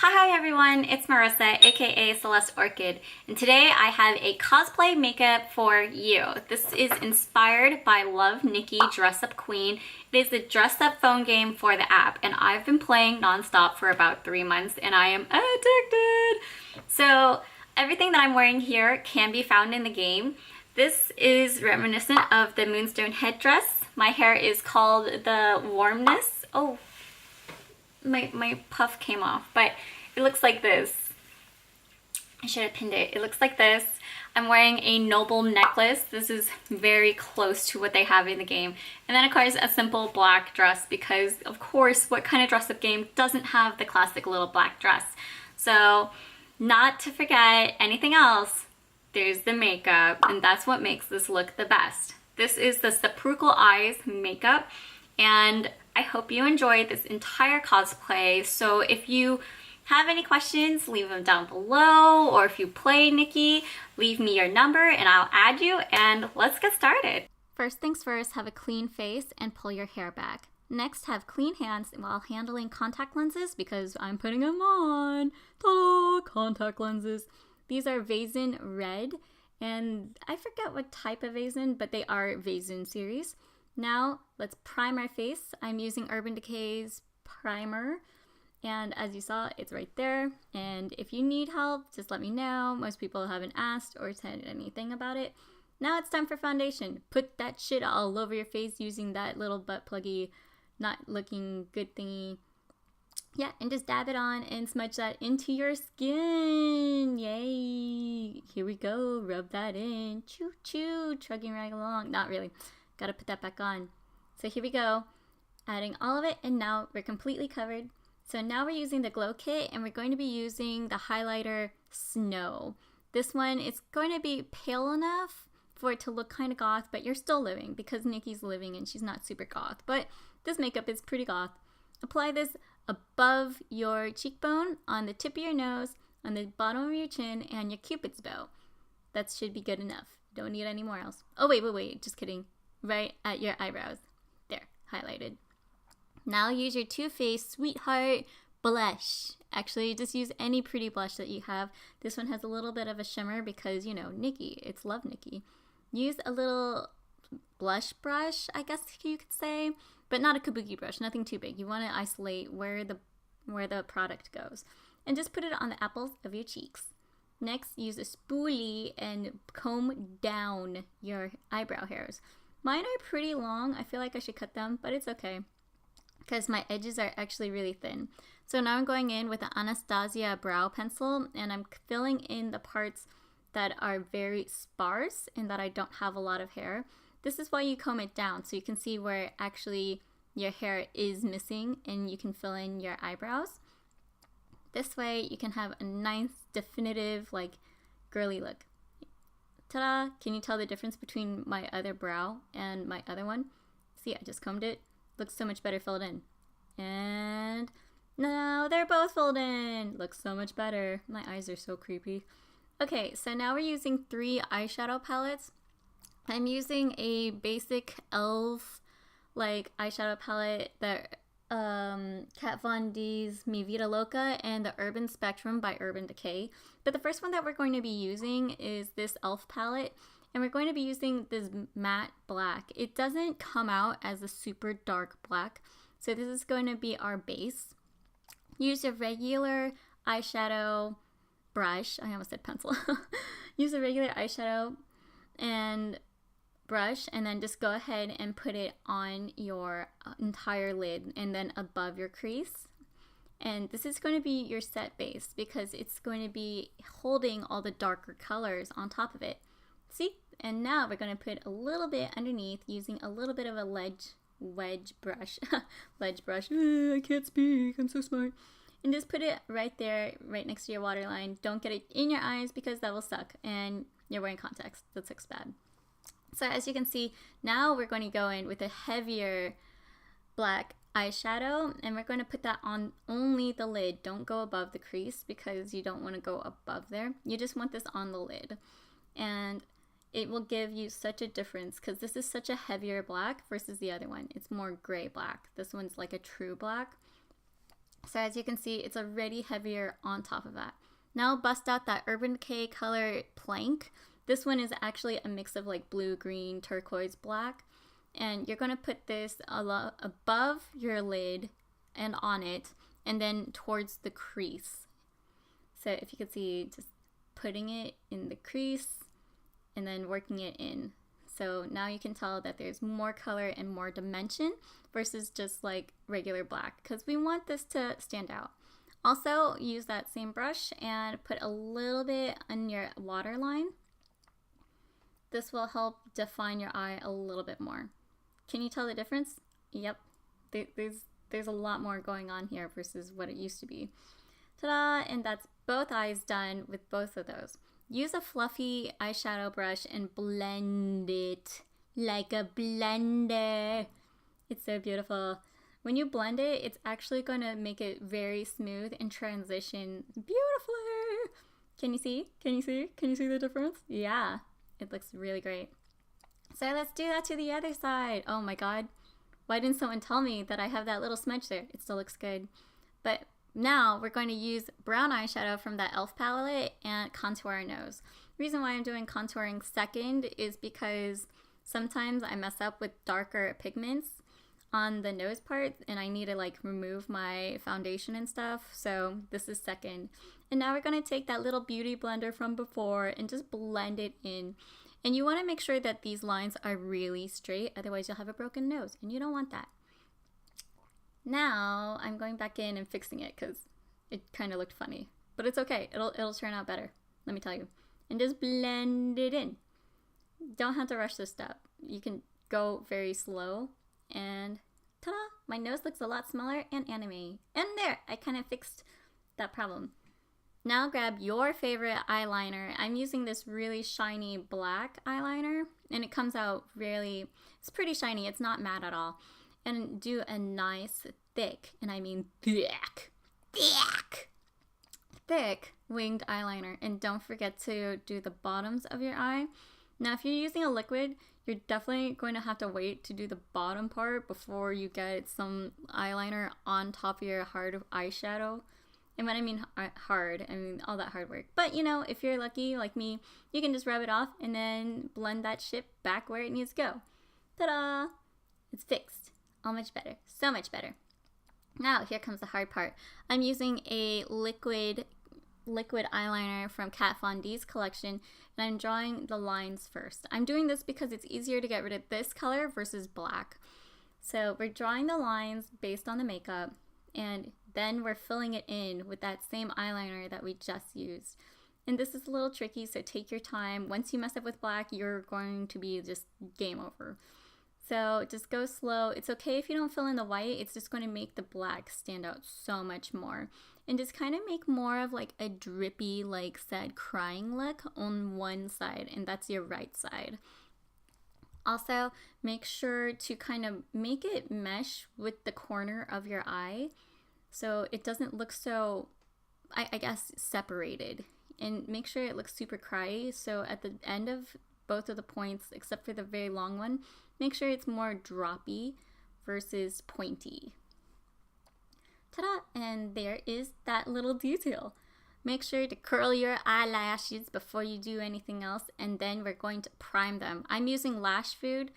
Hi everyone, it's Marissa, aka Celeste Orchid, and today I have a cosplay makeup for you. This is inspired by Nikki Dress Up Queen. It is the dress up phone game for the app, and I've been playing nonstop for about 3 months, and I am addicted. So everything that I'm wearing here can be found in the game. This is reminiscent of the Moonstone headdress. My hair is called the Warmness. Oh, my puff came off, but it looks like this. I should have pinned it. It looks like this. I'm wearing a noble necklace. This is very close to what they have in the game. And then of course a simple black dress, because of course what kind of dress up game doesn't have the classic little black dress? So not to forget anything else, there's the makeup, and that's what makes this look the best. This is the Sepulchral Eyes makeup, and I hope you enjoyed this entire cosplay. So if you have any questions, leave them down below, or if you play Nikki, leave me your number and I'll add you, and let's get started. First things first, have a clean face and pull your hair back. Next, have clean hands while handling contact lenses, because I'm putting them on. Ta-da! Contact lenses. These are Vazen Red, and I forget what type of Vazen, but they are Vazen series. Now, let's prime our face. I'm using Urban Decay's primer, and as you saw, it's right there. And if you need help, just let me know. Most people haven't asked or said anything about it. Now it's time for foundation. Put that shit all over your face using that little butt pluggy, not looking good thingy. Yeah, and just dab it on and smudge that into your skin. Yay! Here we go. Rub that in. Choo choo. Chugging right along. Not really. Gotta put that back on. So here we go. Adding all of it, and now we're completely covered. So now we're using the glow kit, and we're going to be using the highlighter Snow. This one, it's going to be pale enough for it to look kind of goth, but you're still living, because Nikki's living and she's not super goth. But this makeup is pretty goth. Apply this above your cheekbone, on the tip of your nose, on the bottom of your chin, and your cupid's bow. That should be good enough. Don't need any more else. Oh, wait, just kidding. Right at your eyebrows. There, highlighted. Now use your Too Faced Sweetheart blush. Actually, just use any pretty blush that you have. This one has a little bit of a shimmer because, you know, Nikki. It's Love Nikki. Use a little blush brush, I guess you could say, but not a kabuki brush, nothing too big. You want to isolate where the product goes. And just put it on the apples of your cheeks. Next, use a spoolie and comb down your eyebrow hairs. Mine are pretty long. I feel like I should cut them, but it's okay because my edges are actually really thin. So now I'm going in with the Anastasia brow pencil, and I'm filling in the parts that are very sparse and that I don't have a lot of hair. This is why you comb it down, so you can see where actually your hair is missing, and you can fill in your eyebrows. This way you can have a nice, definitive, like, girly look. Ta-da! Can you tell the difference between my other brow and my other one? See, I just combed it. Looks so much better filled in. And now they're both filled in. Looks so much better. My eyes are so creepy. Okay, so now we're using 3 eyeshadow palettes. I'm using a basic e.l.f. like eyeshadow palette that Kat Von D's Mi Vida Loca, and the Urban Spectrum by Urban Decay. But the first one that we're going to be using is this e.l.f. palette, and we're going to be using this matte black. It doesn't come out as a super dark black, so this is going to be our base. Use your regular eyeshadow brush. I almost said pencil. Use a regular eyeshadow and brush, and then just go ahead and put it on your entire lid and then above your crease. And this is going to be your set base because it's going to be holding all the darker colors on top of it. See? And now we're going to put a little bit underneath using a little bit of a wedge brush. Ledge brush. I can't speak. I'm so smart. And just put it right there, right next to your waterline. Don't get it in your eyes because that will suck. And you're wearing contacts. That sucks bad. So as you can see, now we're going to go in with a heavier black eyeshadow, and we're going to put that on only the lid. Don't go above the crease because you don't want to go above there. You just want this on the lid. And it will give you such a difference because this is such a heavier black versus the other one. It's more gray black. This one's like a true black. So as you can see, it's already heavier on top of that. Now bust out that Urban Decay color Plank. This one is actually a mix of like blue, green, turquoise, black. And you're going to put this above your lid and on it, and then towards the crease. So if you can see, just putting it in the crease and then working it in. So now you can tell that there's more color and more dimension versus just like regular black, because we want this to stand out. Also, use that same brush and put a little bit on your waterline. This will help define your eye a little bit more. Can you tell the difference? Yep, there's a lot more going on here versus what it used to be. Ta-da! And that's both eyes done with both of those. Use a fluffy eyeshadow brush and blend it like a blender. It's so beautiful. When you blend it, it's actually going to make it very smooth and transition beautifully. Can you see? Can you see? Can you see the difference? Yeah, it looks really great. So let's do that to the other side. Oh my god. Why didn't someone tell me that I have that little smudge there? It still looks good. But now we're going to use brown eyeshadow from that e.l.f. palette and contour our nose. The reason why I'm doing contouring second is because sometimes I mess up with darker pigments on the nose part and I need to like remove my foundation and stuff. So this is second. And now we're going to take that little beauty blender from before and just blend it in. And you want to make sure that these lines are really straight, otherwise you'll have a broken nose and you don't want that. Now I'm going back in and fixing it because it kind of looked funny, but it's okay. It'll turn out better. Let me tell you. And just blend it in. Don't have to rush this step. You can go very slow, and ta-da! My nose looks a lot smaller and anime. And there, I kind of fixed that problem. Now grab your favorite eyeliner. I'm using this really shiny black eyeliner, and it comes out really. It's pretty shiny. It's not matte at all. And do a nice thick, and I mean thick winged eyeliner. And don't forget to do the bottoms of your eye. Now if you're using a liquid, you're definitely going to have to wait to do the bottom part before you get some eyeliner on top of your hard eyeshadow. And when I mean hard, I mean all that hard work. But you know, if you're lucky like me, you can just rub it off and then blend that shit back where it needs to go. Ta-da! It's fixed. All much better. So much better. Now, here comes the hard part. I'm using a liquid eyeliner from Kat Von D's collection, and I'm drawing the lines first. I'm doing this because it's easier to get rid of this color versus black. So we're drawing the lines based on the makeup, and then we're filling it in with that same eyeliner that we just used. And this is a little tricky, so take your time. Once you mess up with black, you're going to be just game over. So just go slow. It's okay if you don't fill in the white. It's just going to make the black stand out so much more. And just kind of make more of like a drippy, like sad crying look on one side. And that's your right side. Also, make sure to kind of make it mesh with the corner of your eye. So it doesn't look so, I guess, separated. And make sure it looks super cryy. So at the end of both of the points, except for the very long one, make sure it's more droppy versus pointy. Ta-da! And there is that little detail. Make sure to curl your eyelashes before you do anything else, and then we're going to prime them. I'm using Lash Food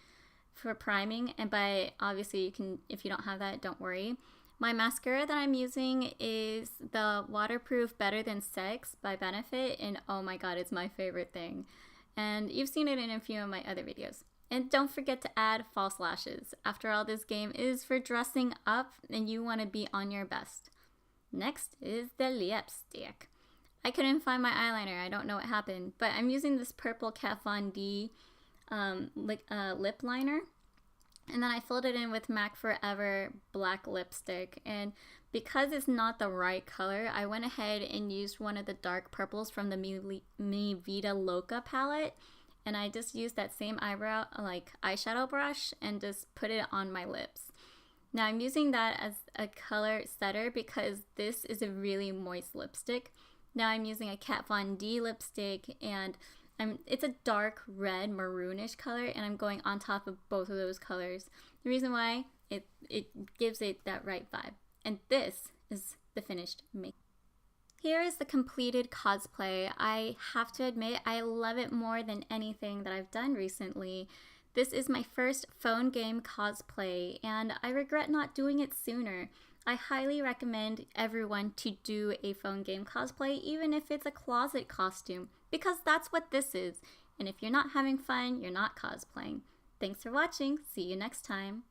for priming, and by obviously you can, if you don't have that, don't worry. My mascara that I'm using is the Waterproof Better Than Sex by Benefit, and oh my god, it's my favorite thing. And you've seen it in a few of my other videos. And don't forget to add false lashes. After all, this game is for dressing up and you want to be on your best. Next is the lipstick. I couldn't find my eyeliner. I don't know what happened. But I'm using this purple Kat Von D lip liner. And then I filled it in with MAC Forever black lipstick. And because it's not the right color, I went ahead and used one of the dark purples from the Mi Vida Loca palette. And I just used that same eyeshadow brush and just put it on my lips. Now I'm using that as a color setter because this is a really moist lipstick. Now I'm using a Kat Von D lipstick, and it's a dark red maroonish color, and I'm going on top of both of those colors. The reason why, it gives it that right vibe. And this is the finished makeup. Here is the completed cosplay. I have to admit, I love it more than anything that I've done recently. This is my first phone game cosplay, and I regret not doing it sooner. I highly recommend everyone to do a phone game cosplay, even if it's a closet costume, because that's what this is. And if you're not having fun, you're not cosplaying. Thanks for watching. See you next time.